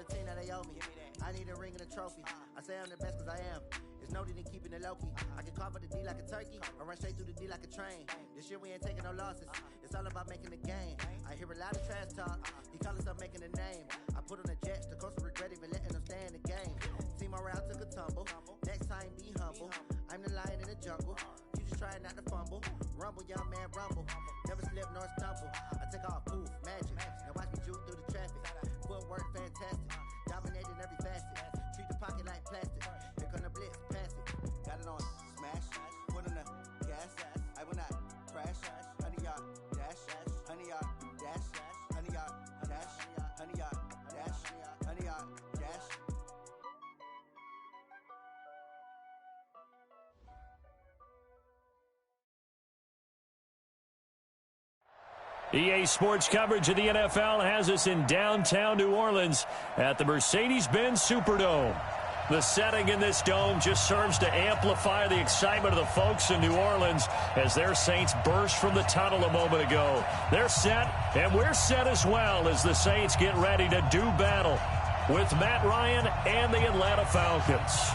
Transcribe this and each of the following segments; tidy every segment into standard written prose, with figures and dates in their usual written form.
the team that they owe me. I need a ring and a trophy. I say I'm the best because I am. It's noted in keeping it low-key. I can carve up the D like a turkey. I run straight through the D like a train. This year we ain't taking no losses. It's all about making the game. I hear a lot of trash talk. He call himself making a name. I put on the Jets. The coach will regret even letting them stay in the game. Team around took a tumble. Next time be humble. I'm the lion in the jungle. You just try not to fumble. Rumble, young man, rumble. Never slip nor stumble. I take off, poof, magic. Now watch me juke through the traffic. Footwork fantastic. Dominating every facet. Treat the pocket like plastic. Here come the blitz, pass it. Got it on smash. Put on the gas. I will not crash. 100-yard dash. 100-yard dash. 100-yard dash. 100-yard dash. 100-yard dash. EA Sports coverage of the NFL has us in downtown New Orleans at the Mercedes-Benz Superdome. The setting in this dome just serves to amplify the excitement of the folks in New Orleans as their Saints burst from the tunnel a moment ago. They're set, and we're set as well as the Saints get ready to do battle with Matt Ryan and the Atlanta Falcons.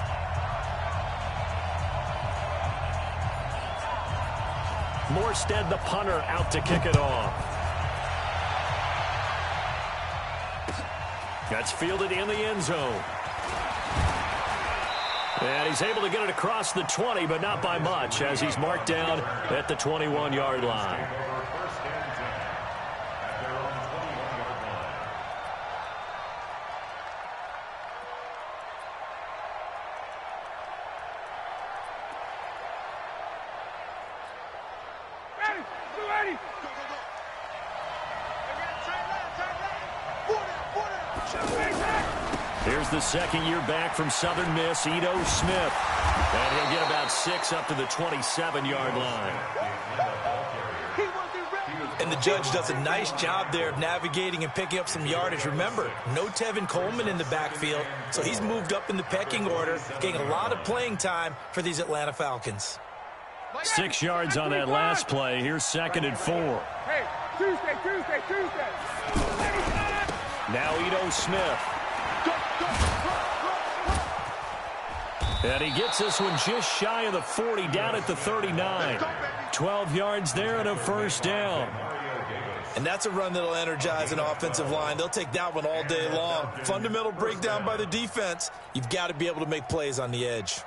Morstead, the punter, out to kick it off. That's fielded in the end zone. And he's able to get it across the 20, but not by much, as he's marked down at the 21-yard line. Here's the second year back from Southern Miss, Ito Smith. And he'll get about 6 up to the 27-yard line. And the judge does a nice job there of navigating and picking up some yardage. Remember, no Tevin Coleman in the backfield, so he's moved up in the pecking order, getting a lot of playing time for these Atlanta Falcons. 6 yards on that last play. Here's 2nd and 4. Hey, Tuesday. Now Ito Smith. And he gets this one just shy of the 40, down at the 39. 12 yards there and a first down. And that's a run that'll energize an offensive line. They'll take that one all day long. Fundamental breakdown by the defense. You've got to be able to make plays on the edge.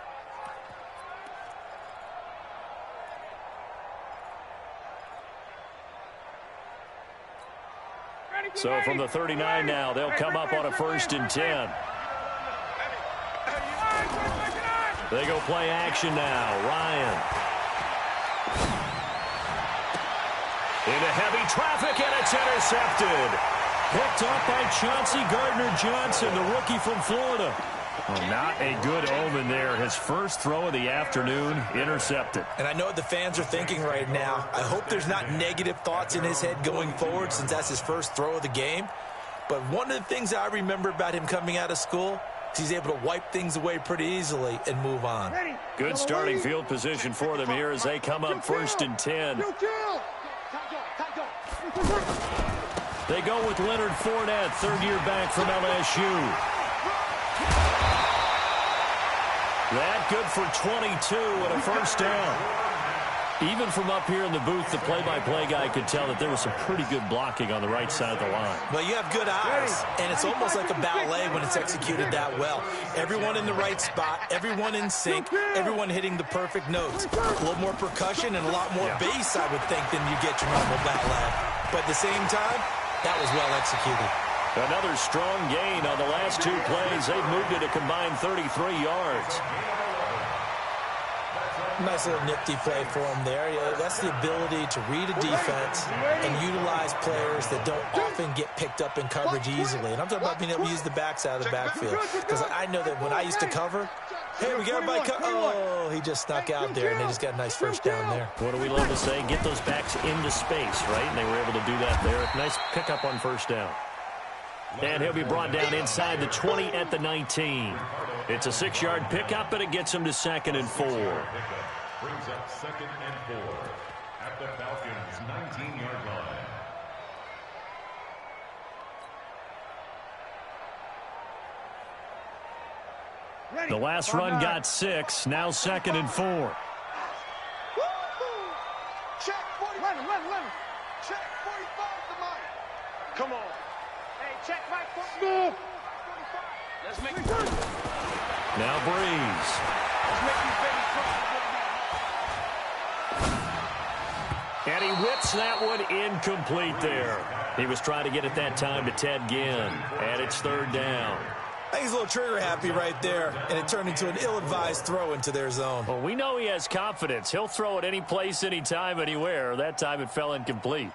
So from the 39 now, they'll come up on a 1st and 10. They go play action now. Ryan. Into heavy traffic, and it's intercepted. Picked up by Chauncey Gardner-Johnson, the rookie from Florida. Well, not a good omen there. His first throw of the afternoon, intercepted. And I know what the fans are thinking right now. I hope there's not negative thoughts in his head going forward since that's his first throw of the game. But one of the things I remember about him coming out of school is he's able to wipe things away pretty easily and move on. Good starting field position for them here as they come up 1st and 10. They go with Leonard Fournette, 3rd year back from LSU. That good for 22 and a first down. Even from up here in the booth, the play-by-play guy could tell that there was some pretty good blocking on the right side of the line. Well, you have good eyes, and it's almost like a ballet when it's executed that well. Everyone in the right spot, everyone in sync, everyone hitting the perfect notes. A little more percussion and a lot more bass, I would think, than you get your normal ballet. But at the same time, that was well executed. Another strong gain on the last 2 plays. They've moved it a combined 33 yards. Nice little nifty play for him there. Yeah, that's the ability to read a defense and utilize players that don't often get picked up in coverage easily. And I'm talking about being able to use the backs out of the backfield. Because I know that when I used to cover, hey, we got everybody oh, he just snuck out there, and they just got a nice first down there. What do we love to say? Get those backs into space, right? And they were able to do that there. Nice pickup on first down. And he'll be brought down inside the 20 at the 19. It's a 6-yard pickup, and it gets him to 2nd and 4. Brings up 2nd and 4 at the Falcons' 19-yard line. The last run got 6. Now 2nd and 4. Check 45. Run. Check 45 to Mike. Come on. Hey, check Mike 45. Let's make it. Now Breeze. Let's make these babies And he whips that one incomplete there. He was trying to get it that time to Ted Ginn. And it's 3rd down. I think he's a little trigger happy right there, and it turned into an ill-advised throw into their zone. Well, we know he has confidence. He'll throw it any place, anytime, anywhere. That time it fell incomplete.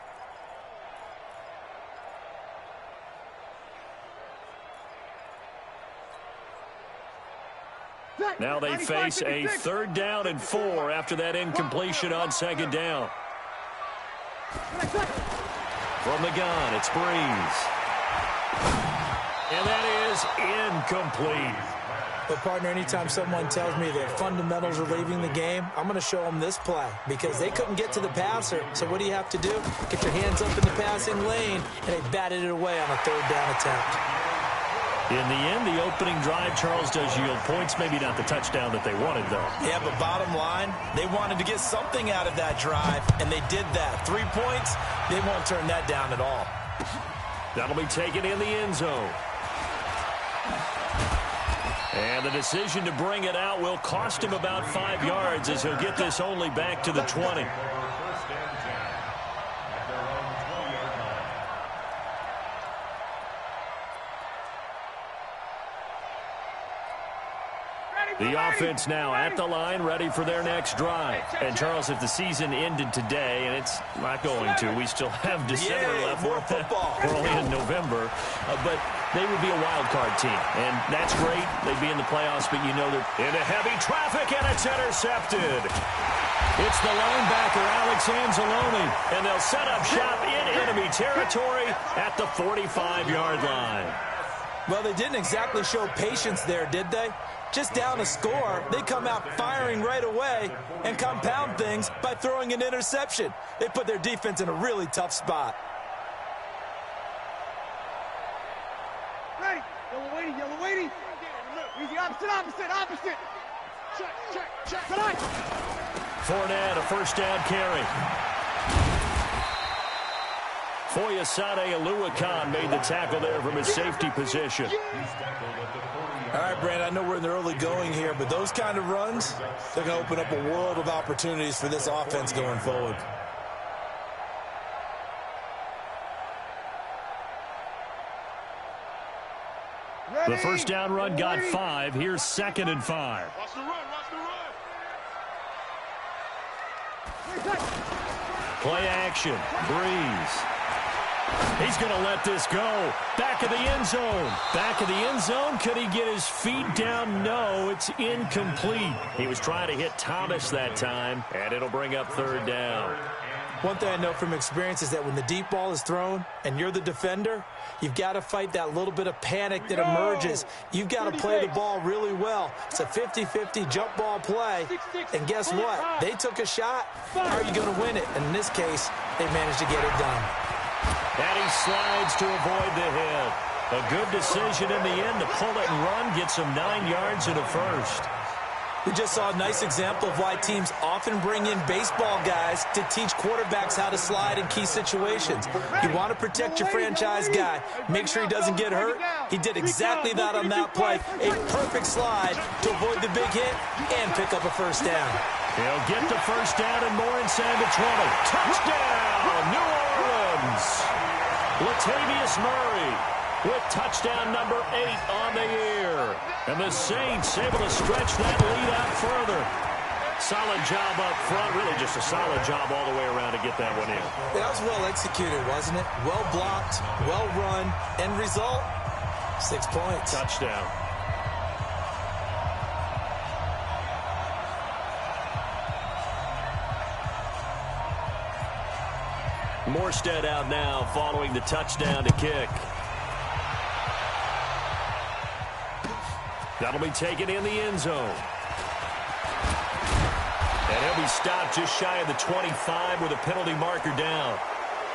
Now they face a 3rd down and 4 after that incompletion on 2nd down. From the gun, it's Breeze. And that is incomplete. But, partner, anytime someone tells me that fundamentals are leaving the game, I'm going to show them this play because they couldn't get to the passer. So what do you have to do? Get your hands up in the passing lane, and they batted it away on a 3rd down attempt. In the end, the opening drive, Charles, does yield points. Maybe not the touchdown that they wanted, though. Yeah, but bottom line, they wanted to get something out of that drive, and they did that. 3 points, they won't turn that down at all. That'll be taken in the end zone. And the decision to bring it out will cost him about 5 yards as he'll get this only back to the 20. The offense now at the line, ready for their next drive. And, Charles, if the season ended today, and it's not going to, we still have December left. More football. We're only in November. But they would be a wild card team, and that's great. They'd be in the playoffs, but you know they're into heavy traffic, and it's intercepted. It's the linebacker, Alex Anzalone, and they'll set up shop in enemy territory at the 45-yard line. Well, they didn't exactly show patience there, did they? Just down a score, they come out firing right away and compound things by throwing an interception. They put their defense in a really tough spot. Ready. Yellow waiting. Easy, opposite. Check. Tonight. Fournette, a 1st down carry. Foyesade Aluakan made the tackle there from his safety position. All right, Brand, I know we're in the early going here, but those kind of runs, they're going to open up a world of opportunities for this offense going forward. The 1st down run got 5. Here's 2nd and 5. Watch the run. Play action. Breeze. He's going to let this go. Back of the end zone. Back of the end zone. Could he get his feet down? No, it's incomplete. He was trying to hit Thomas that time, and it'll bring up 3rd down. One thing I know from experience is that when the deep ball is thrown and you're the defender, you've got to fight that little bit of panic that emerges. You've got to play the ball really well. It's a 50-50 jump ball play. And guess what? They took a shot. How are you going to win it? And in this case, they managed to get it done. And he slides to avoid the hit. A good decision in the end to pull it and run, gets him 9 yards and a 1st. We just saw a nice example of why teams often bring in baseball guys to teach quarterbacks how to slide in key situations. You want to protect your franchise guy. Make sure he doesn't get hurt. He did exactly that on that play. A perfect slide to avoid the big hit and pick up a 1st down. He'll get the 1st down and more inside the 20. Touchdown, New Orleans! Latavius Murray with touchdown number 8 on the year. And the Saints able to stretch that lead out further. Solid job up front. Really just a solid job all the way around to get that one in. That was well executed, wasn't it? Well blocked, well run. End result, 6 points. Touchdown. Morstead out now following the touchdown to kick. That'll be taken in the end zone. And he'll be stopped just shy of the 25 with a penalty marker down.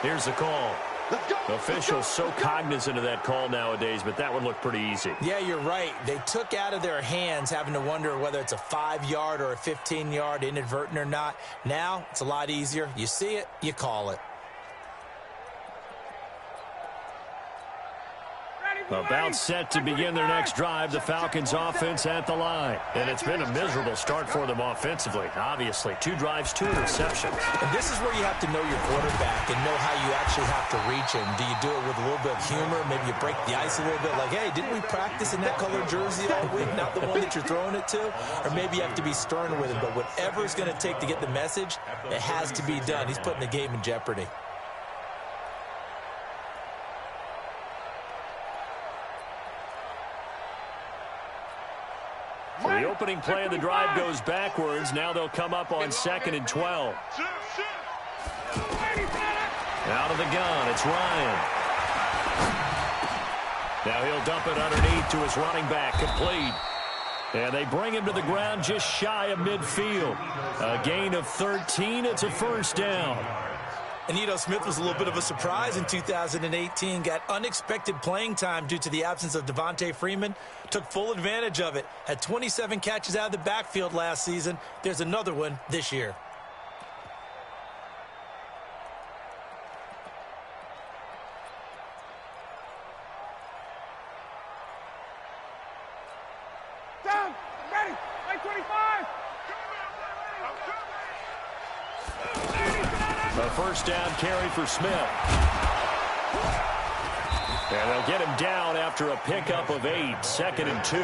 Here's the call. Officials so cognizant of that call nowadays, but that would look pretty easy. Yeah, you're right. They took out of their hands having to wonder whether it's a 5-yard or a 15-yard inadvertent or not. Now, it's a lot easier. You see it, you call it. About set to begin their next drive, the Falcons offense at the line. And it's been a miserable start for them offensively, obviously. 2 drives, 2 interceptions. And this is where you have to know your quarterback and know how you actually have to reach him. Do you do it with a little bit of humor? Maybe you break the ice a little bit, like, hey, didn't we practice in that colored jersey all week, not the one that you're throwing it to? Or maybe you have to be stern with him. But whatever it's going to take to get the message, it has to be done. He's putting the game in jeopardy. So the opening play of the drive goes backwards. Now they'll come up on 2nd and 12. Out of the gun, it's Ryan. Now he'll dump it underneath to his running back, complete. And they bring him to the ground just shy of midfield. A gain of 13, it's a first down. And Smith was a little bit of a surprise in 2018. Got unexpected playing time due to the absence of Devontae Freeman. Took full advantage of it. Had 27 catches out of the backfield last season. There's another one this year. Down, ready, 25. A first down carry for Smith. And they'll get him down after a pickup of 8, 2nd and 2.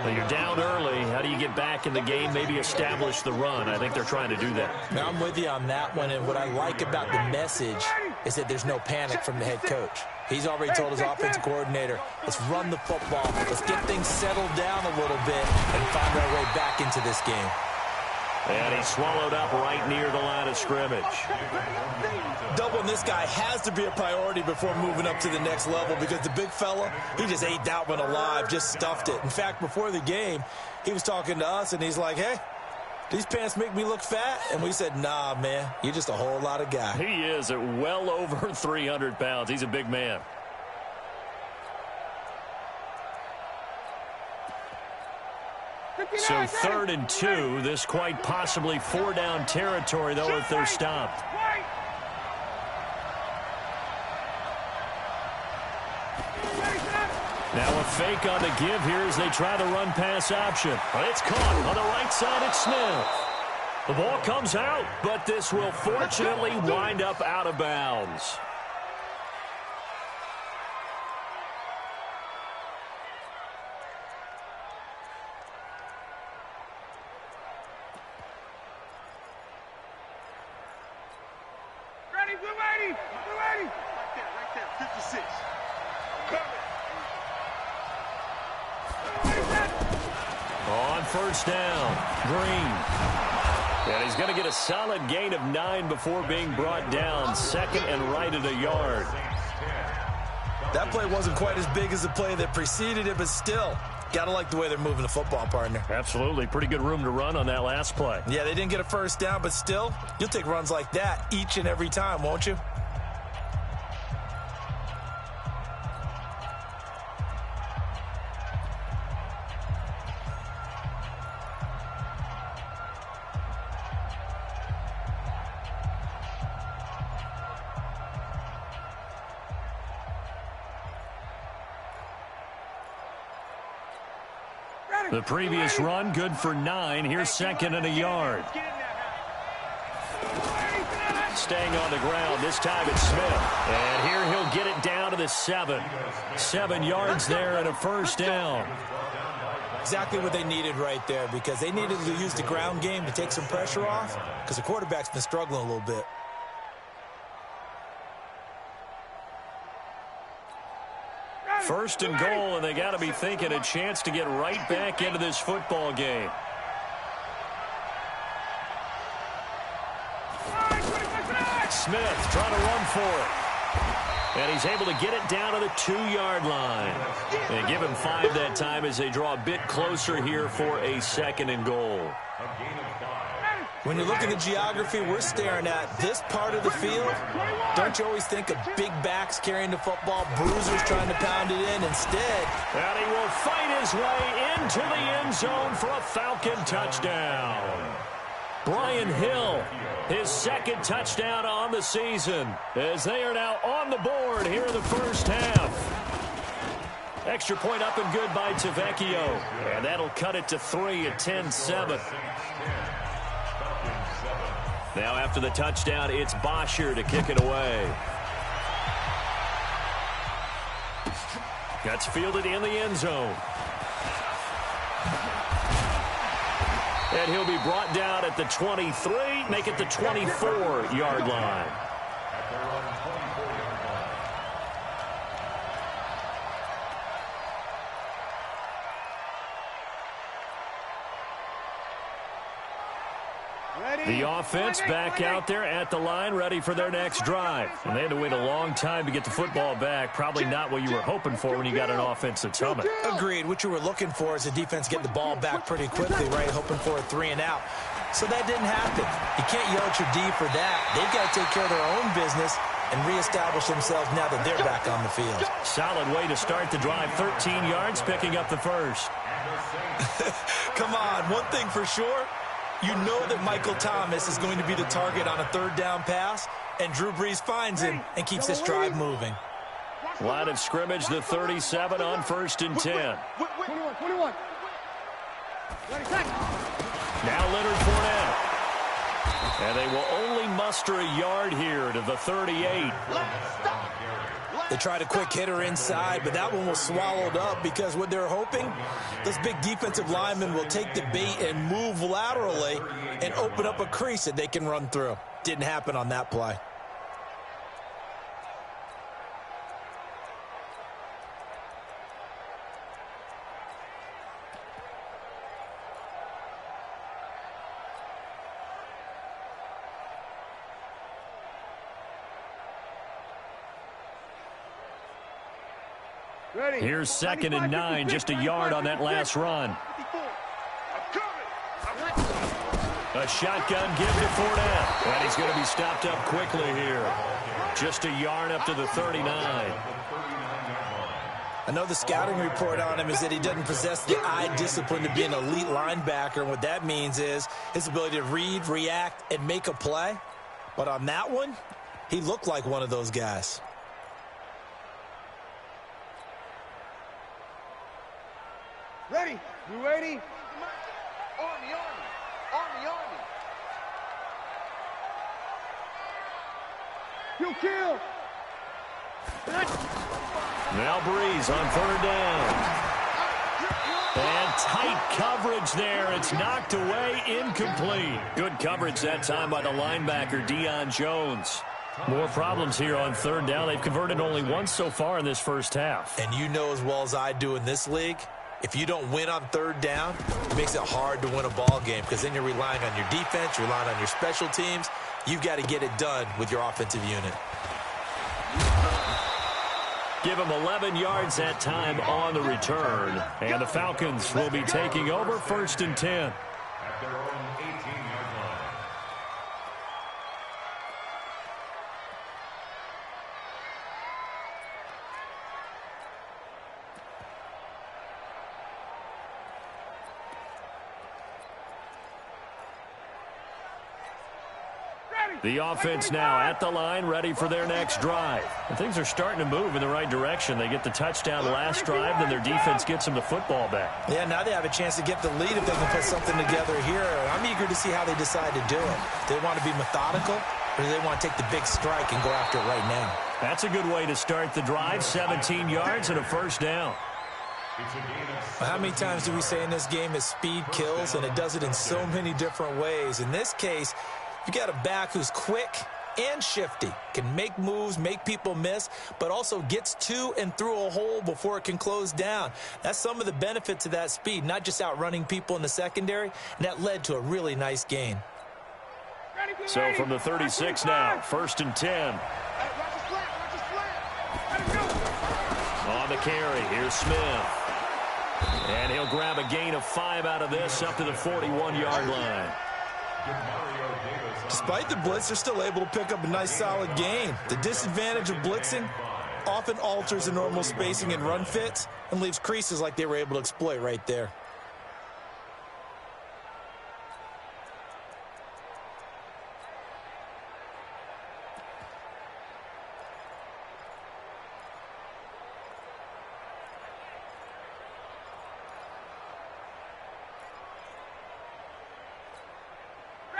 Well, you're down early. How do you get back in the game, maybe establish the run? I think they're trying to do that. Now, I'm with you on that one, and what I like about the message is that there's no panic from the head coach. He's already told his offensive coordinator, let's run the football, let's get things settled down a little bit and find our way back into this game. And he's swallowed up right near the line of scrimmage. Doubling this guy has to be a priority before moving up to the next level because the big fella, he just ate that one alive, just stuffed it. In fact, before the game, he was talking to us, and he's like, hey, these pants make me look fat? And we said, nah, man, you're just a whole lot of guy. He is at well over 300 pounds. He's a big man. So 3rd and 2, this quite possibly 4-down territory, though, if they're stopped. Now a fake on the give here as they try the run-pass option. But it's caught on the right side. It's Smith. The ball comes out, but this will fortunately wind up out of bounds. Right there, 56. On first down, Green. And he's going to get a solid gain of 9 before being brought down. 2nd and right at a yard. That play wasn't quite as big as the play that preceded it, but still, got to like the way they're moving the football, partner. Absolutely. Pretty good room to run on that last play. Yeah, they didn't get a first down, but still, you'll take runs like that each and every time, won't you? The previous run, good for 9. Here's 2nd and a yard. Staying on the ground, this time it's Smith. And here he'll get it down to the 7. 7 yards there and a first down. Exactly what they needed right there because they needed to use the ground game to take some pressure off because the quarterback's been struggling a little bit. First and goal, and they got to be thinking a chance to get right back into this football game. Smith trying to run for it. And he's able to get it down to the 2-yard line. And give him 5 that time as they draw a bit closer here for a 2nd and goal. A gain of 5. When you look at the geography we're staring at, this part of the field, don't you always think of big backs carrying the football, bruisers trying to pound it in? Instead, and he will fight his way into the end zone for a Falcon touchdown. Brian Hill, his second touchdown on the season, as they are now on the board here in the first half. Extra point up and good by Tavecchio, and that'll cut it to 3 at 10-7. Now after the touchdown, it's Bosher to kick it away. That's fielded in the end zone. And he'll be brought down at the 23, make it the 24-yard line. The offense back out there at the line, ready for their next drive. And they had to wait a long time to get the football back. Probably not what you were hoping for when you got an offense that's humming. Agreed. What you were looking for is the defense get the ball back pretty quickly, right? Hoping for a 3 and out. So that didn't happen. You can't yell at your D for that. They've got to take care of their own business and reestablish themselves now that they're back on the field. Solid way to start the drive. 13 yards, picking up the first. Come on, one thing for sure. You know that Michael Thomas is going to be the target on a third down pass, and Drew Brees finds him and keeps this drive moving. Line of scrimmage, the 37 on 1st and 10. 21. Now Leonard Fournette. And they will only muster a yard here to the 38. They tried a quick hitter inside, but that one was swallowed up because what they're hoping, those big defensive linemen will take the bait and move laterally and open up a crease that they can run through. Didn't happen on that play. Here's 2nd and 9, just a yard on that last run. A shotgun give to Fournette, and he's going to be stopped up quickly here. Just a yard up to the 39. I know the scouting report on him is that he doesn't possess the eye discipline to be an elite linebacker, and what that means is his ability to read, react, and make a play. But on that one, he looked like one of those guys. Ready? You ready? Army. Kill. Now Brees on 3rd down. And tight coverage there. It's knocked away, incomplete. Good coverage that time by the linebacker, Deion Jones. More problems here on 3rd down. They've converted only once so far in this first half. And you know as well as I do in this league, if you don't win on 3rd down, it makes it hard to win a ball game because then you're relying on your defense, you're relying on your special teams. You've got to get it done with your offensive unit. Give him 11 yards that time on the return. And the Falcons will be taking over 1st and 10. At their own 18-yard line. The offense now at the line, ready for their next drive. And things are starting to move in the right direction. They get the touchdown last drive, then their defense gets them the football back. Yeah, now they have a chance to get the lead if they can put something together here. I'm eager to see how they decide to do it. Do they want to be methodical, or do they want to take the big strike and go after it right now? That's a good way to start the drive. 17 yards and a 1st down. How many times do we say in this game that speed kills, and it does it in so many different ways? In this case, you got a back who's quick and shifty, can make moves, make people miss, but also gets to and through a hole before it can close down. That's some of the benefits of that speed, not just outrunning people in the secondary, and that led to a really nice gain. So from the 36 now, 1st and 10. On the carry, here's Smith. And he'll grab a gain of 5 out of this up to the 41-yard line. Despite the blitz, they're still able to pick up a nice solid gain. The disadvantage of blitzing often alters the normal spacing and run fits and leaves creases like they were able to exploit right there.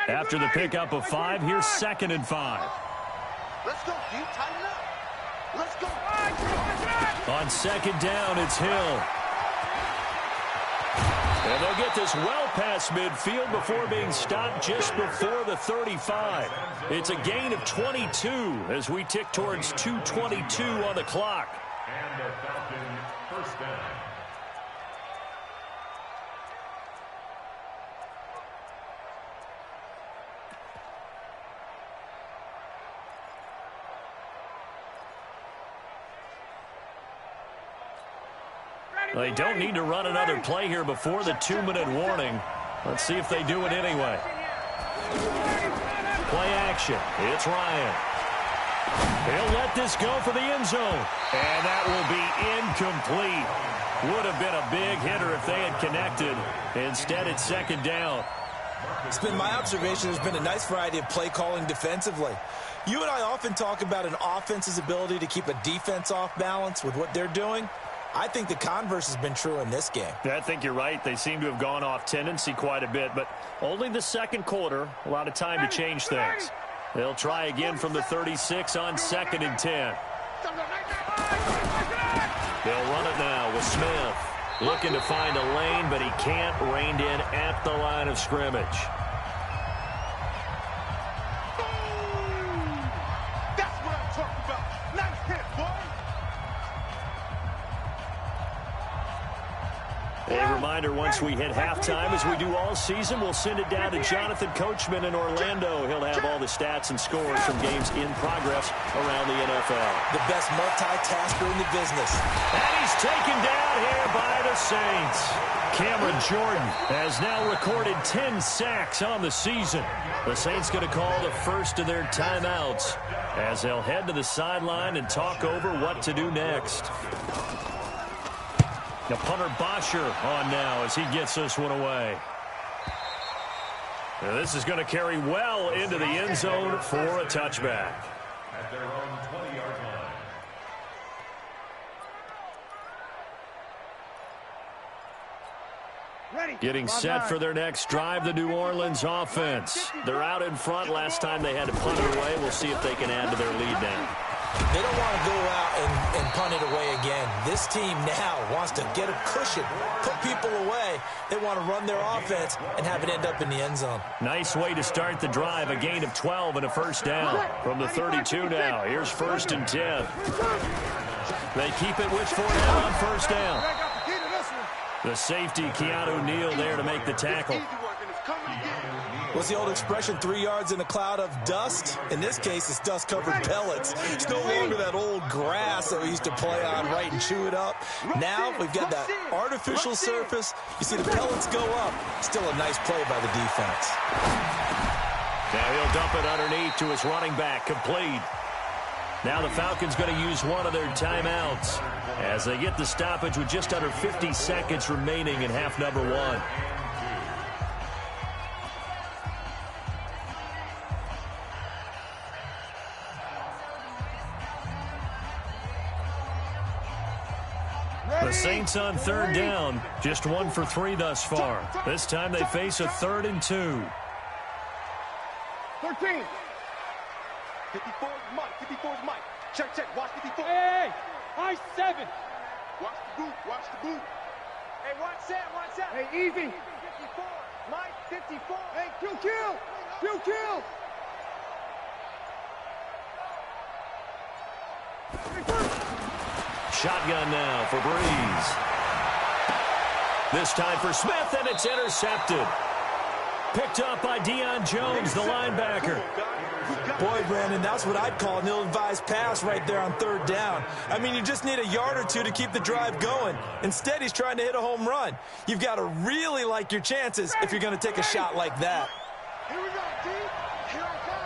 After the pickup of 5, here's 2nd and 5. Let's go, D. Tighten up. Let's go. On 2nd down, it's Hill. And they'll get this well past midfield before being stopped just before the 35. It's a gain of 22 as we tick towards 2:22 on the clock. And the Falcons first down. They don't need to run another play here before the 2-minute warning. Let's see if they do it anyway. Play action. It's Ryan. He'll let this go for the end zone. And that will be incomplete. Would have been a big hitter if they had connected. Instead, it's 2nd down. It's been my observation there's been a nice variety of play calling defensively. You and I often talk about an offense's ability to keep a defense off balance with what they're doing. I think the converse has been true in this game. I think you're right. They seem to have gone off tendency quite a bit, but only the 2nd quarter. A lot of time to change things. They'll try again from the 36 on 2nd and 10. They'll run it now with Smith. Looking to find a lane, but he can't. Reined in at the line of scrimmage. That's what I'm talking about. Nice hit, boy. A reminder, once we hit halftime, as we do all season, we'll send it down to Jonathan Coachman in Orlando. He'll have all the stats and scores from games in progress around the NFL. The best multitasker in the business. And he's taken down here by the Saints. Cameron Jordan has now recorded 10 sacks on the season. The Saints going to call the first of their timeouts as they'll head to the sideline and talk over what to do next. The punter Bosher on now as he gets this one away. Now this is going to carry well into the end zone for a touchback. At their own 20-yard line. Getting set for their next drive, the New Orleans offense. They're out in front. Last time they had to punt it away. We'll see if they can add to their lead now. They don't want to go out and punt it away again. This team now wants to get a cushion, put people away. They want to run their offense and have it end up in the end zone. Nice way to start the drive. A gain of 12 and a first down from the 32 now. Here's 1st and 10. They keep it with Fournette on first down. The safety, Keanu Neal, there to make the tackle. What's the old expression, 3 yards in a cloud of dust? In this case, it's dust-covered pellets. It's no longer that old grass that we used to play on, right, and chew it up. Now we've got that artificial surface. You see the pellets go up. Still a nice play by the defense. Now he'll dump it underneath to his running back, complete. Now the Falcons going to use one of their timeouts as they get the stoppage with just under 50 seconds remaining in half number 1. The Saints on 3rd down, just 1 for 3 thus far. This time they face a 3rd and 2. 13. 54 is Mike. 54 is Mike. Check, check. Watch 54. Hey, I 7. Watch the boot. Watch the boot. Hey, watch that. Watch that. Hey, easy. 54. Mike, 54. Hey, kill. Kill. Shotgun now for Breeze. This time for Smith, and it's intercepted. Picked up by Deion Jones, the linebacker. Boy, Brandon, that's what I'd call an ill-advised pass right there on 3rd down. I mean, you just need a yard or two to keep the drive going. Instead, he's trying to hit a home run. You've got to really like your chances if you're going to take a shot like that. Here we go, D. Here I come.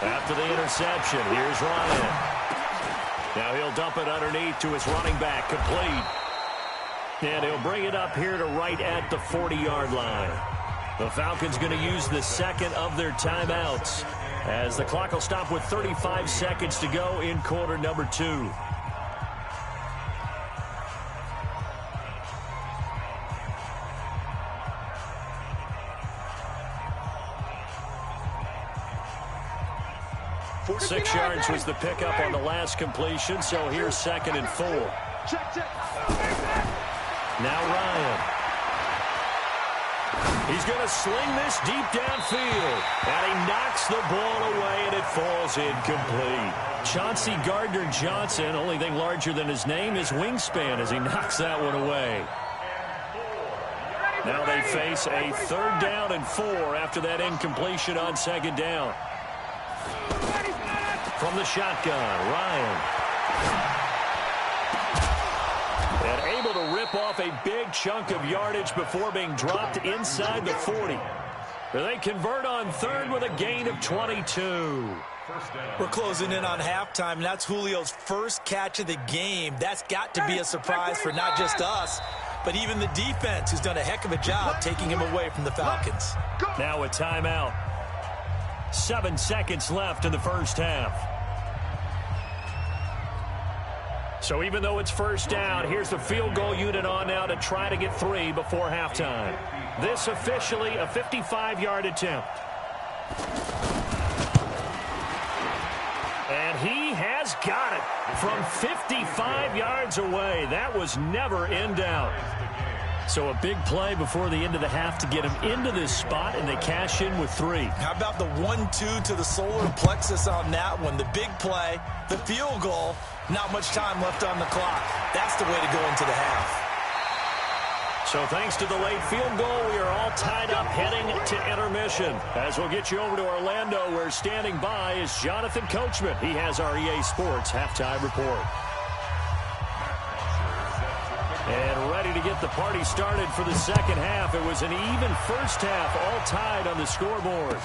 After the interception, here's Ryan. Now he'll dump it underneath to his running back, complete. And he'll bring it up here to right at the 40-yard line. The Falcons going to use the second of their timeouts, as the clock will stop with 35 seconds to go in quarter number 2. Six yards was the pickup on the last completion, so here's 2nd and 4. Now Ryan. He's going to sling this deep downfield, and he knocks the ball away, and it falls incomplete. Chauncey Gardner-Johnson, only thing larger than his name is wingspan, as he knocks that one away. Now they face a 3rd down and 4 after that incompletion on 2nd down. From the shotgun, Ryan. And able to rip off a big chunk of yardage before being dropped inside the 40. They convert on 3rd with a gain of 22. We're closing in on halftime, and that's Julio's first catch of the game. That's got to be a surprise for not just us, but even the defense, who's done a heck of a job taking him away from the Falcons. Now a timeout. 7 seconds left in the first half. So even though it's first down, here's the field goal unit on now to try to get 3 before halftime. This officially a 55-yard attempt. And he has got it from 55 yards away. That was never in doubt. So a big play before the end of the half to get him into this spot, and they cash in with 3. How about the 1-2 to the solar plexus on that one? The big play, the field goal, not much time left on the clock. That's the way to go into the half. So thanks to the late field goal, we are all tied up heading to intermission. As we'll get you over to Orlando, where standing by is Jonathan Coachman. He has our EA Sports halftime report. And ready to get the party started for the second half. It was an even first half, all tied on the scoreboard.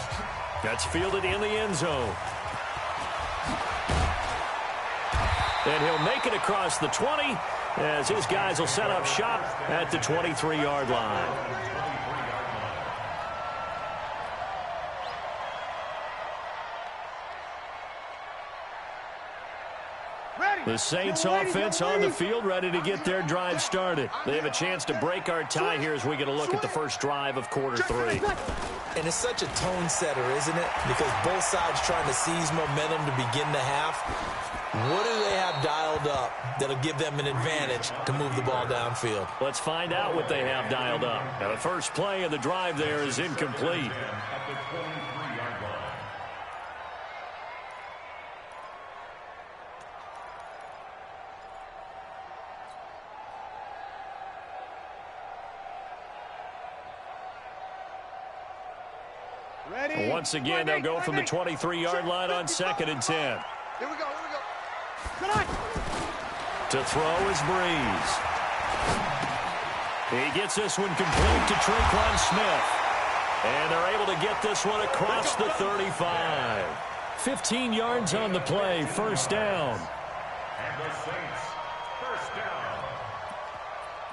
That's fielded in the end zone. And he'll make it across the 20 as his guys will set up shop at the 23-yard line. The Saints offense on the field, ready to get their drive started. They have a chance to break our tie here as we get a look at the first drive of quarter 3. And it's such a tone setter, isn't it? Because both sides trying to seize momentum to begin the half. What do they have dialed up that'll give them an advantage to move the ball downfield? Let's find out what they have dialed up. Now, the first play of the drive there is incomplete. Ready? Once again, they'll go from the 23-yard line on 2nd and 10. Here we go, here we go. To throw is Breeze. He gets this one complete to Tre'Quan Smith. And they're able to get this one across the 35. 15 yards on the play, first down. And the Saints, first down.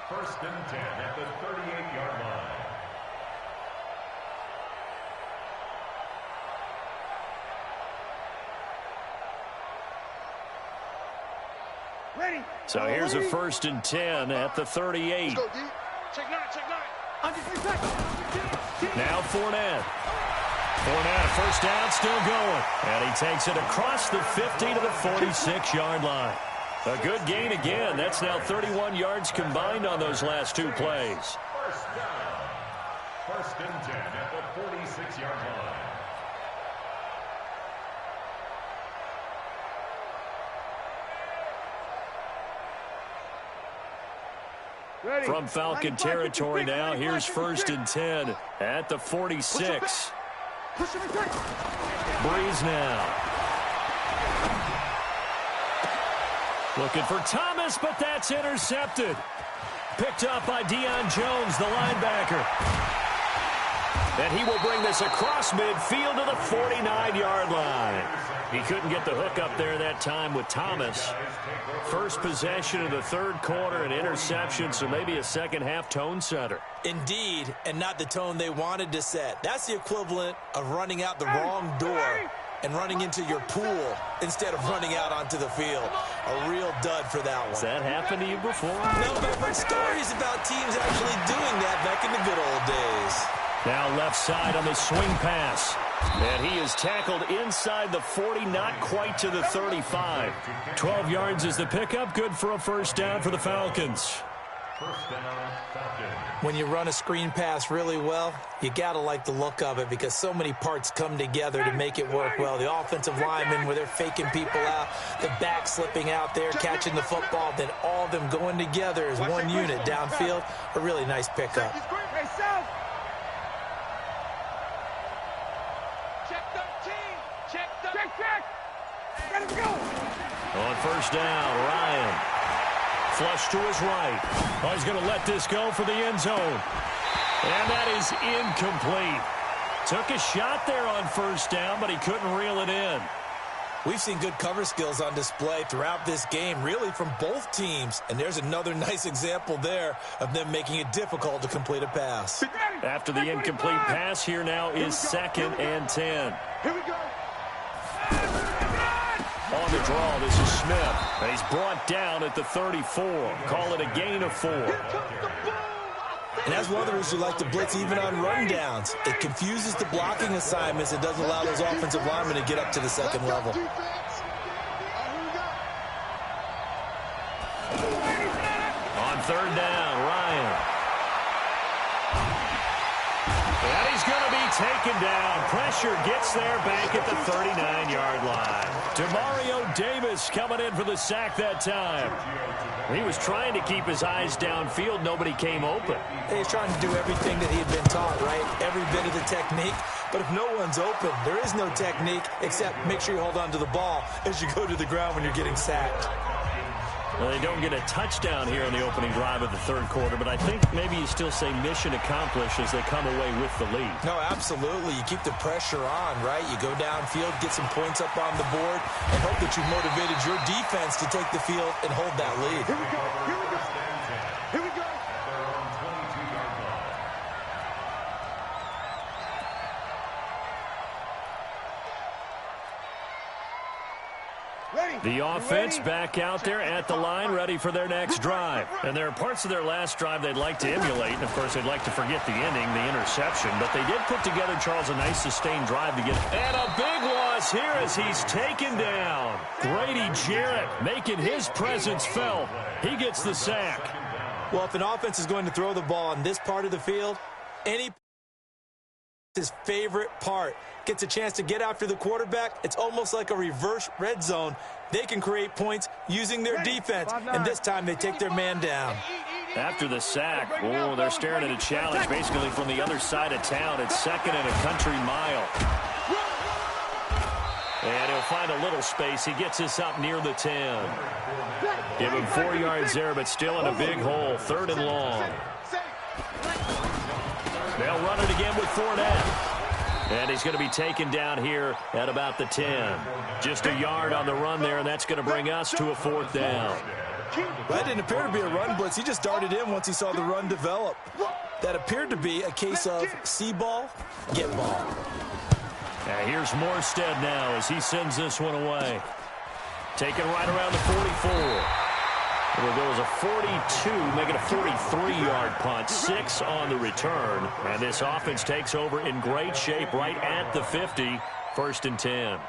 1st and 10 at the 38-yard line. Ready. So here's a 1st and 10 at the 38. Let's go, D. Check 9, check 9. Now Fournette. Fournette, first down, still going. And he takes it across the 50 to the 46-yard line. A good gain again. That's now 31 yards combined on those last 2 plays. First down. 1st and 10 at the 46-yard line. Ready. From Falcon territory now, here's 1st and 10 at the 46. Breeze now. Looking for Thomas, but that's intercepted. Picked up by Deion Jones, the linebacker. And he will bring this across midfield to the 49-yard line. He couldn't get the hook up there that time with Thomas. First possession of the third quarter, an interception, so maybe a second-half tone setter. Indeed, and not the tone they wanted to set. That's the equivalent of running out the wrong door and running into your pool instead of running out onto the field. A real dud for that one. Has that happened to you before? No, but I've heard stories about teams actually doing that back in the good old days. Now left side on the swing pass. And he is tackled inside the 40, not quite to the 35. 12 yards is the pickup. Good for a first down for the Falcons. First down, Falcons. When you run a screen pass really well, you got to like the look of it because so many parts come together to make it work well. The offensive linemen, where they're faking people out, the back slipping out there, catching the football, then all of them going together as one unit downfield. A really nice pickup. On first down, Ryan. Flush to his right. Oh, he's going to let this go for the end zone. And that is incomplete. Took a shot there on first down, but he couldn't reel it in. We've seen good cover skills on display throughout this game, really from both teams. And there's another nice example there of them making it difficult to complete a pass. After the incomplete pass, here now is 2nd and 10. Here we go. On the draw, this is Smith. And he's brought down at the 34. Call it a gain of 4. And that's one of the reasons we like to blitz even on rundowns. It confuses the blocking assignments. It doesn't allow those offensive linemen to get up to the second level. On third down, Ryan. And he's going to be taken down. Pressure gets there back at the 39-yard line. Demario Davis coming in for the sack that time. He was trying to keep his eyes downfield. Nobody came open. He's trying to do everything that he had been taught, right? Every bit of the technique. But if no one's open, there is no technique except make sure you hold on to the ball as you go to the ground when you're getting sacked. Well, they don't get a touchdown here in the opening drive of the third quarter, but I think maybe you still say mission accomplished as they come away with the lead. No, absolutely. You keep the pressure on, right? You go downfield, get some points up on the board, and hope that you've motivated your defense to take the field and hold that lead. Here we go. Here we go. Here we go. They're on 22-yard line. The offense back out there at the line, ready for their next drive. And there are parts of their last drive they'd like to emulate. And, of course, they'd like to forget the ending, the interception. But they did put together, Charles, a nice sustained drive to get. And a big loss here as he's taken down. Grady Jarrett making his presence felt. He gets the sack. Well, if an offense is going to throw the ball on this part of the field, any his favorite part. Gets a chance to get after the quarterback. It's almost like a reverse red zone. They can create points using their defense, and this time they take their man down. After the sack, oh, they're staring at a challenge basically from the other side of town. It's 2nd and a country mile. And he'll find a little space. He gets us up near the 10. Give him 4 yards there, but still in a big hole. 3rd and long. They'll run it again with Fournette. And he's going to be taken down here at about the 10. Just a yard on the run there, and that's going to bring us to a 4th down. That didn't appear to be a run blitz. He just darted in once he saw the run develop. That appeared to be a case of see ball, get ball. And here's Morstead now as he sends this one away. Taken right around the 44. It'll go as a 42, make it a 43-yard punt, 6 on the return. And this offense takes over in great shape right at the 50, 1st and 10.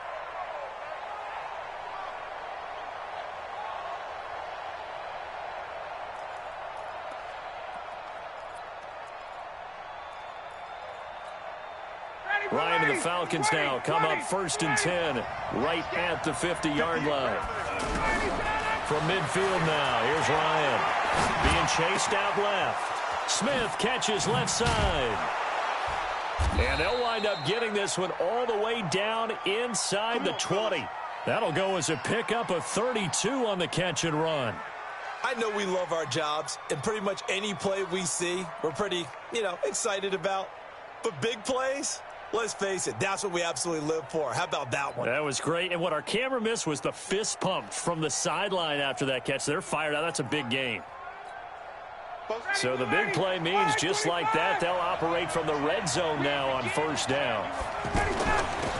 Ryan and the Falcons now come up 1st and 10, right at the 50-yard line. From midfield now, here's Ryan. Being chased out left. Smith catches left side. And they'll wind up getting this one all the way down inside the 20. That'll go as a pickup of 32 on the catch and run. I know we love our jobs, and pretty much any play we see, we're pretty, excited about. But big plays, let's face it, that's what we absolutely live for. How about that one? That was great. And what our camera missed was the fist pump from the sideline after that catch. They're fired out. That's a big gain. So the big play means just like that, they'll operate from the red zone now on first down.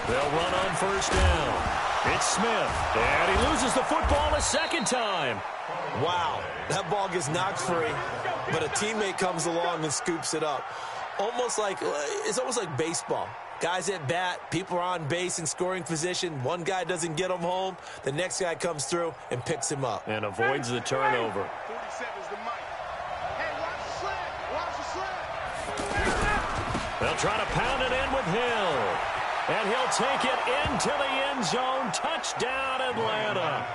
They'll run on first down. It's Smith, and he loses the football a second time. Wow, that ball gets knocked free, but a teammate comes along and scoops it up. It's almost like baseball. Guys at bat, people are on base in scoring position. One guy doesn't get him home. The next guy comes through and picks him up. And avoids the turnover. 47's the mic. Hey, watch the sled. Watch the sled. They'll try to pound it in with Hill. And he'll take it into the end zone. Touchdown, Atlanta.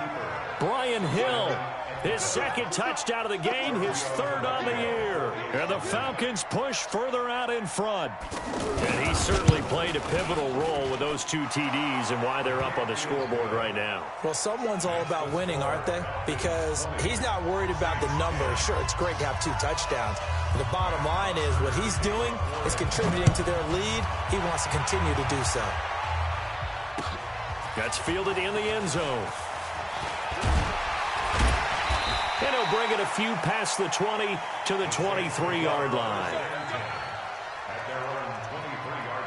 Brian Hill, his second touchdown of the game, his third on the year. And the Falcons push further out in front. And he certainly played a pivotal role with those 2 TDs and why they're up on the scoreboard right now. Well, someone's all about winning, aren't they? Because he's not worried about the numbers. Sure, it's great to have 2 touchdowns. The bottom line is what he's doing is contributing to their lead. He wants to continue to do so. That's fielded in the end zone. And he'll bring it a few past the 20 to the 23-yard line. At their own 23-yard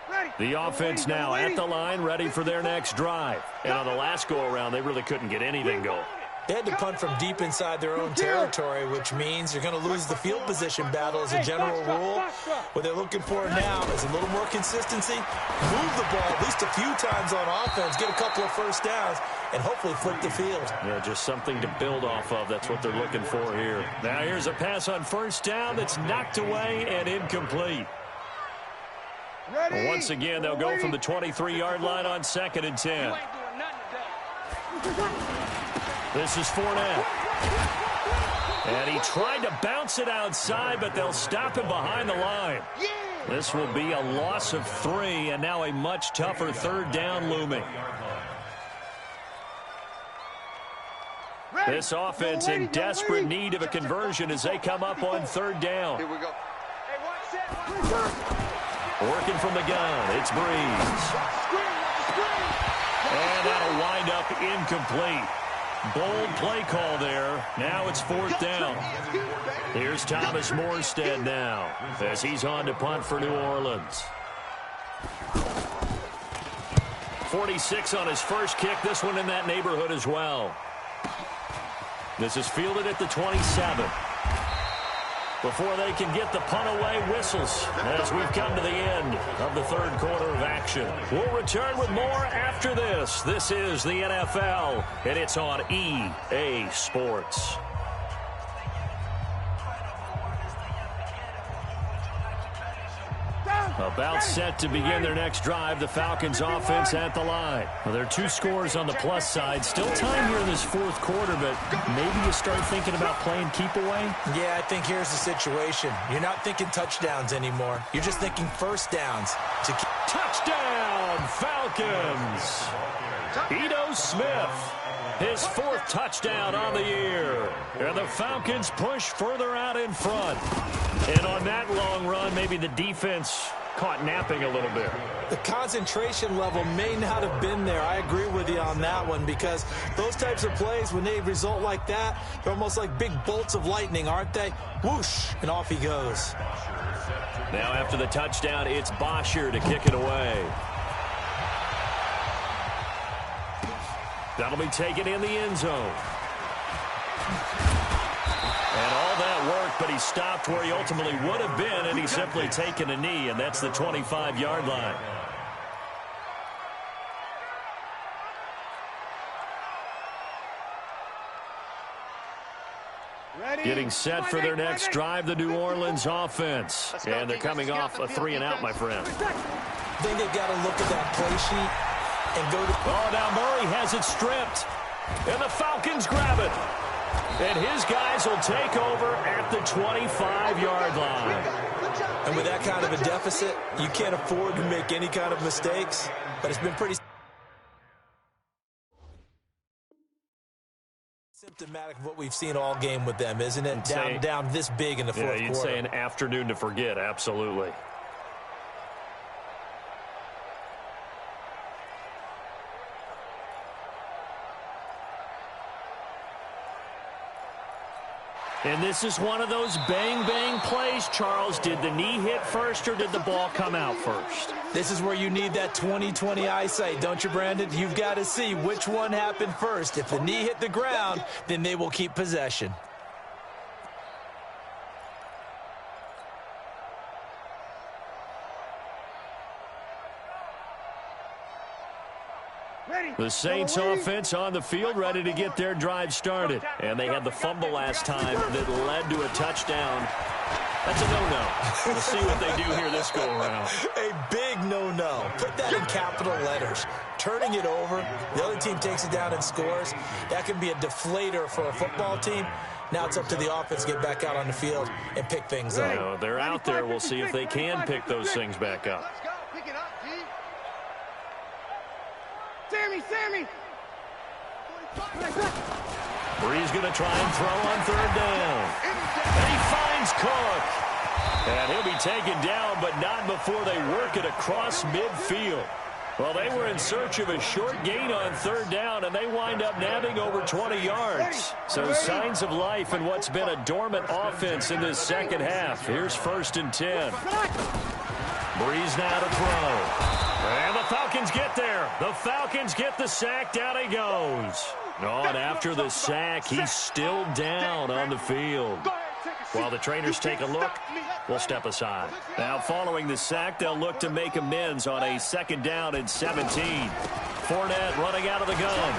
line. The offense now at the line, ready for their next drive. And on the last go-around, they really couldn't get anything going. They had to punt from deep inside their own territory, which means you're going to lose the field position battle as a general rule. What they're looking for now is a little more consistency, move the ball at least a few times on offense, get a couple of first downs, and hopefully flip the field. Yeah, just something to build off of. That's what they're looking for here. Now here's a pass on first down that's knocked away and incomplete. Once again, they'll go from the 23-yard line on 2nd and 10. This is Fournette. And he tried to bounce it outside, but they'll stop him behind the line. This will be a loss of 3, and now a much tougher 3rd down looming. This offense in desperate need of a conversion as they come up on 3rd down. Here we go. Working from the gun, it's Breeze. And that'll wind up incomplete. Bold play call there. Now it's 4th down. Here's Thomas Morstead now as he's on to punt for New Orleans. 46 on his first kick. This one in that neighborhood as well. This is fielded at the 27. Before they can get the punt away, whistles as we've come to the end of the 3rd quarter of action. We'll return with more after this. This is the NFL, and it's on EA Sports. About set to begin their next drive, the Falcons offense at the line. Well, there are 2 scores on the plus side. Still time here in this 4th quarter, but maybe you start thinking about playing keep away? Yeah, I think here's the situation. You're not thinking touchdowns anymore. You're just thinking first downs. Touchdown, Falcons! Ito Smith, his 4th touchdown on the year. And the Falcons push further out in front. And on that long run, maybe the defense caught napping a little bit. The concentration level may not have been there. I agree with you on that one, because those types of plays, when they result like that, they're almost like big bolts of lightning, aren't they? Whoosh, and off he goes. Now after the touchdown, it's Bosher to kick it away. That'll be taken in the end zone. And all that work, but he stopped where he ultimately would have been, and he's simply taken a knee, and that's the 25-yard line. Getting set for their next drive, the New Orleans offense. And they're coming off a 3-and-out, my friend. I think they've got to look at that play sheet and go to... Oh, now Murray has it stripped. And the Falcons grab it. And his guys will take over at the 25-yard line. And with that kind of a deficit, you can't afford to make any kind of mistakes. But it's been pretty symptomatic of what we've seen all game with them, isn't it? Down this big in the fourth quarter. You'd say an afternoon to forget, absolutely. And this is one of those bang-bang plays, Charles. Did the knee hit first or did the ball come out first? This is where you need that 20/20 eyesight, don't you, Brandon? You've got to see which one happened first. If the knee hit the ground, then they will keep possession. The Saints offense on the field, ready to get their drive started. And they had the fumble last time that led to a touchdown. That's a no-no. We'll see what they do here this go-around. A big no-no. Put that in capital letters. Turning it over, the other team takes it down and scores. That can be a deflator for a football team. Now it's up to the offense to get back out on the field and pick things up. No, they're out there. We'll see if they can pick those things back up. Sammy! Bree's going to try and throw on third down. And he finds Cook. And he'll be taken down, but not before they work it across midfield. Well, they were in search of a short gain on third down, and they wind up nabbing over 20 yards. So signs of life in what's been a dormant offense in this second half. Here's 1st and 10. Breeze now to throw. And the Falcons get there. The Falcons get the sack. Down he goes. Oh, and after the sack, he's still down on the field. While the trainers take a look, we'll step aside. Now, following the sack, they'll look to make amends on a 2nd down and 17. Fournette running out of the gun.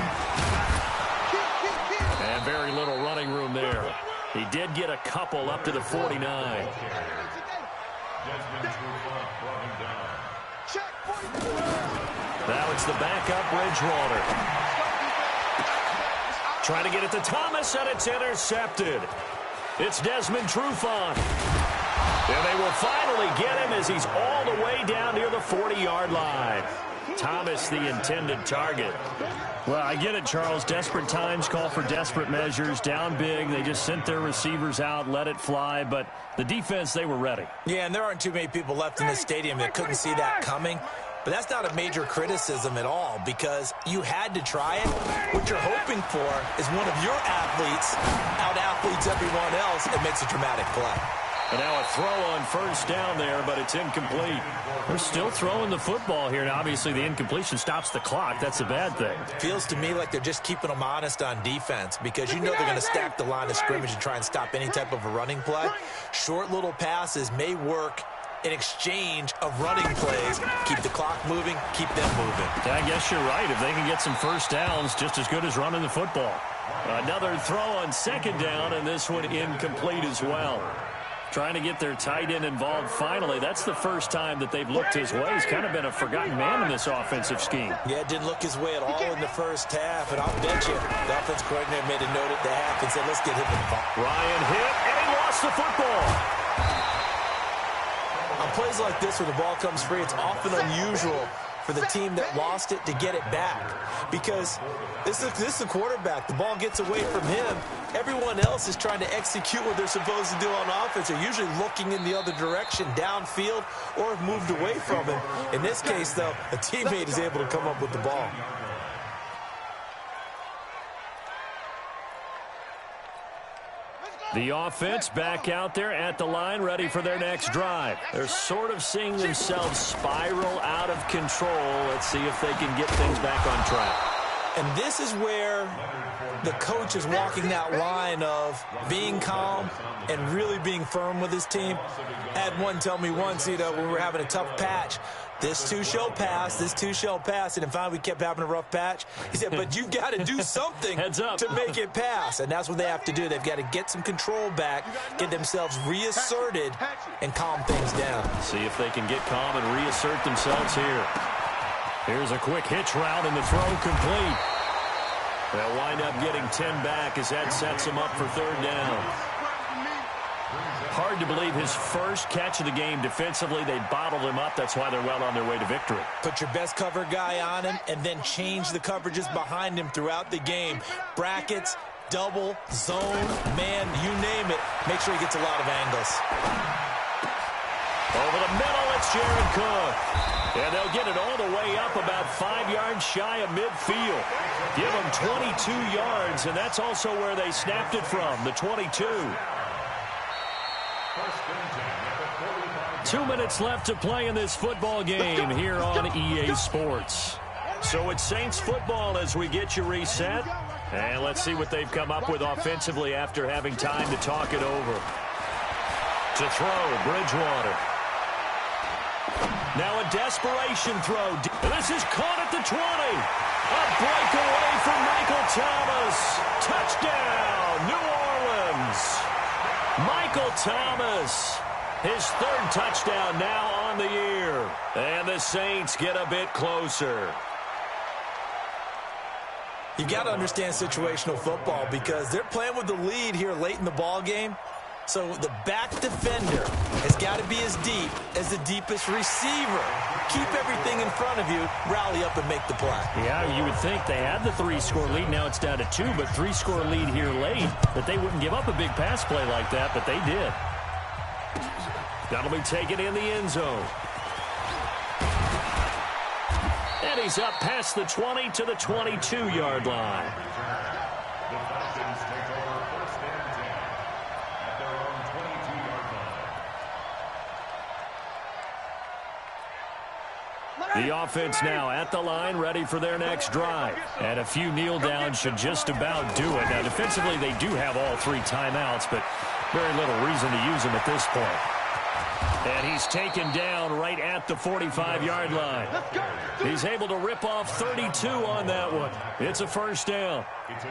And very little running room there. He did get a couple up to the 49. Now it's the backup Bridgewater. Trying to get it to Thomas, and it's intercepted. It's Desmond Trufant. And they will finally get him as he's all the way down near the 40-yard line. Thomas, the intended target. Well, I get it, Charles. Desperate times call for desperate measures. Down big. They just sent their receivers out, let it fly. But the defense, they were ready. Yeah, and there aren't too many people left in this stadium that couldn't see that coming. But that's not a major criticism at all because you had to try it. What you're hoping for is one of your athletes out-athletes everyone else and makes a dramatic play. And now a throw on 1st down there, but it's incomplete. They're still throwing the football here. Now, obviously, the incompletion stops the clock. That's a bad thing. Feels to me like they're just keeping them honest on defense because you know they're going to stack the line of scrimmage and try and stop any type of a running play. Short little passes may work in exchange of running plays. Keep the clock moving, keep them moving. I guess you're right. If they can get some 1st downs, just as good as running the football. Another throw on 2nd down, and this one incomplete as well. Trying to get their tight end involved finally. That's the first time that they've looked his way. He's kind of been a forgotten man in this offensive scheme. Yeah, it didn't look his way at all in the first half, and I'll bet you the offense coordinator made a note at the half and said, let's get him involved. Ryan hit, and he lost the football. On plays like this where the ball comes free, it's often unusual for the team that lost it to get it back because this is the quarterback. The ball gets away from him. Everyone else is trying to execute what they're supposed to do on offense. They're usually looking in the other direction, downfield, or have moved away from him. In this case, though, a teammate is able to come up with the ball. The offense back out there at the line, ready for their next drive. They're sort of seeing themselves spiral out of control. Let's see if they can get things back on track. And this is where the coach is walking that line of being calm and really being firm with his team. I had one tell me once, when we were having a tough patch, this too shall pass, this too shall pass. And finally we kept having a rough patch. He said, but you've got to do something to make it pass. And that's what they have to do. They've got to get some control back, get themselves reasserted, and calm things down. See if they can get calm and reassert themselves here. Here's a quick hitch route, and the throw complete. They'll wind up getting 10 back as that sets them up for third down. Hard to believe his first catch of the game defensively. They bottled him up. That's why they're well on their way to victory. Put your best cover guy on him and then change the coverages behind him throughout the game. Brackets, double, zone, man, you name it. Make sure he gets a lot of angles. Over the middle, it's Jared Cook. And they'll get it all the way up about 5 yards shy of midfield. Give them 22 yards, and that's also where they snapped it from, the 22. 2 minutes left to play in this football game here on EA Sports. So it's Saints football as we get you reset. And let's see what they've come up with offensively after having time to talk it over. To throw, Bridgewater. Now a desperation throw. This is caught at the 20. A breakaway from Michael Thomas. Touchdown, New Orleans. Michael Thomas, his third touchdown now on the year. And the Saints get a bit closer. You've got to understand situational football because they're playing with the lead here late in the ball game. So the back defender has got to be as deep as the deepest receiver. Keep everything in front of you, rally up and make the play. Yeah, you would think they had the 3-score lead. Now it's down to 2, but 3-score lead here late, that they wouldn't give up a big pass play like that, but they did. That'll be taken in the end zone. And he's up past the 20 to the 22-yard line. The Falcons take over first and 10 at their own 22-yard line. The offense now at the line, ready for their next drive. And a few kneel downs should just about do it. Now, defensively, they do have all 3 timeouts, but very little reason to use them at this point. And he's taken down right at the 45-yard line. He's able to rip off 32 on that one. It's a first down.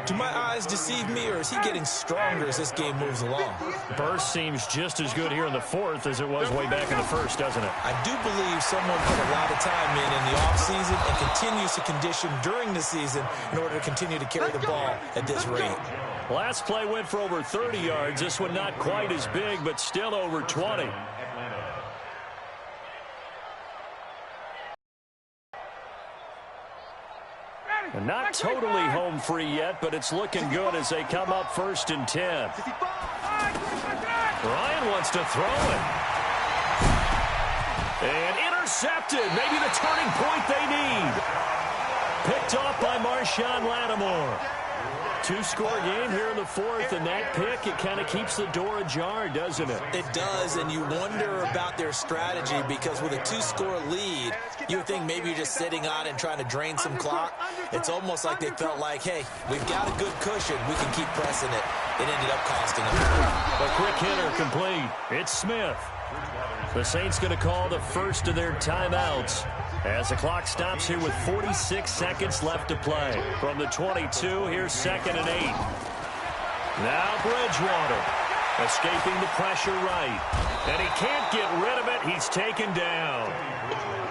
Do my eyes deceive me, or is he getting stronger as this game moves along? Burst seems just as good here in the fourth as it was way back in the first, doesn't it? I do believe someone put a lot of time in the offseason and continues to condition during the season in order to continue to carry the ball at this rate. Last play went for over 30 yards. This one not quite as big, but still over 20. And not totally home free yet, but it's looking good as they come up first and 10. Ryan wants to throw it. And intercepted. Maybe the turning point they need. Picked off by Marshawn Lattimore. 2-score game here in the fourth, and that pick, it kind of keeps the door ajar, doesn't it? It does, and you wonder about their strategy because with a 2-score lead, you would think maybe you're just sitting on and trying to drain some clock. It's almost like they felt like, hey, we've got a good cushion. We can keep pressing it. It ended up costing them. A quick hitter complete. It's Smith. The Saints going to call the first of their timeouts as the clock stops here with 46 seconds left to play. From the 22, here's 2nd and 8. Now Bridgewater escaping the pressure right. And he can't get rid of it. He's taken down.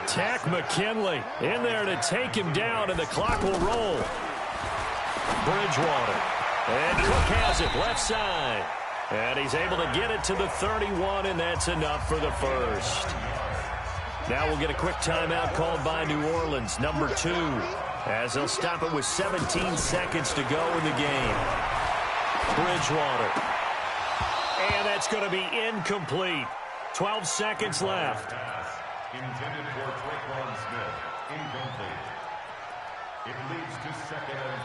Tack McKinley in there to take him down, and the clock will roll. Bridgewater. And Cook has it left side. And he's able to get it to the 31, and that's enough for the first. Now we'll get a quick timeout called by New Orleans, number 2, as they'll stop it with 17 seconds to go in the game. Bridgewater. And that's going to be incomplete. 12 seconds left. Intended for Traquan Smith. Incomplete. It leads to 2nd and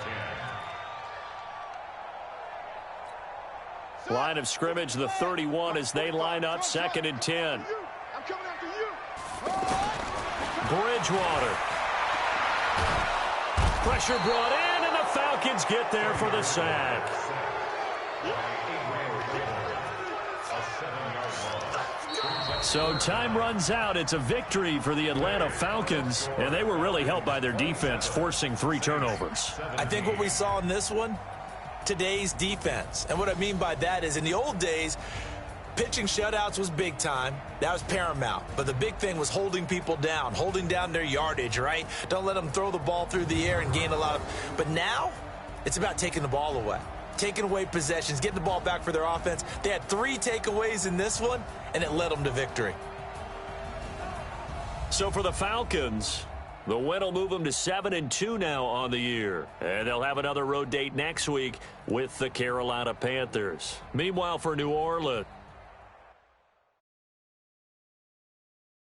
10. Line of scrimmage, the 31, as they line up 2nd and 10. Bridgewater. Pressure brought in, and the Falcons get there for the sack. So time runs out. It's a victory for the Atlanta Falcons, and they were really helped by their defense, forcing 3 turnovers. I think what we saw in this one, today's defense. And what I mean by that is in the old days, pitching shutouts was big time. That was paramount. But the big thing was holding people down, holding down their yardage, right? Don't let them throw the ball through the air and gain a lot of... But now, It's about taking the ball away, taking away possessions, getting the ball back for their offense. They had 3 takeaways in this one, and it led them to victory. So for the Falcons, the win will move them to 7-2 now on the year. And they'll have another road date next week with the Carolina Panthers. Meanwhile, for New Orleans,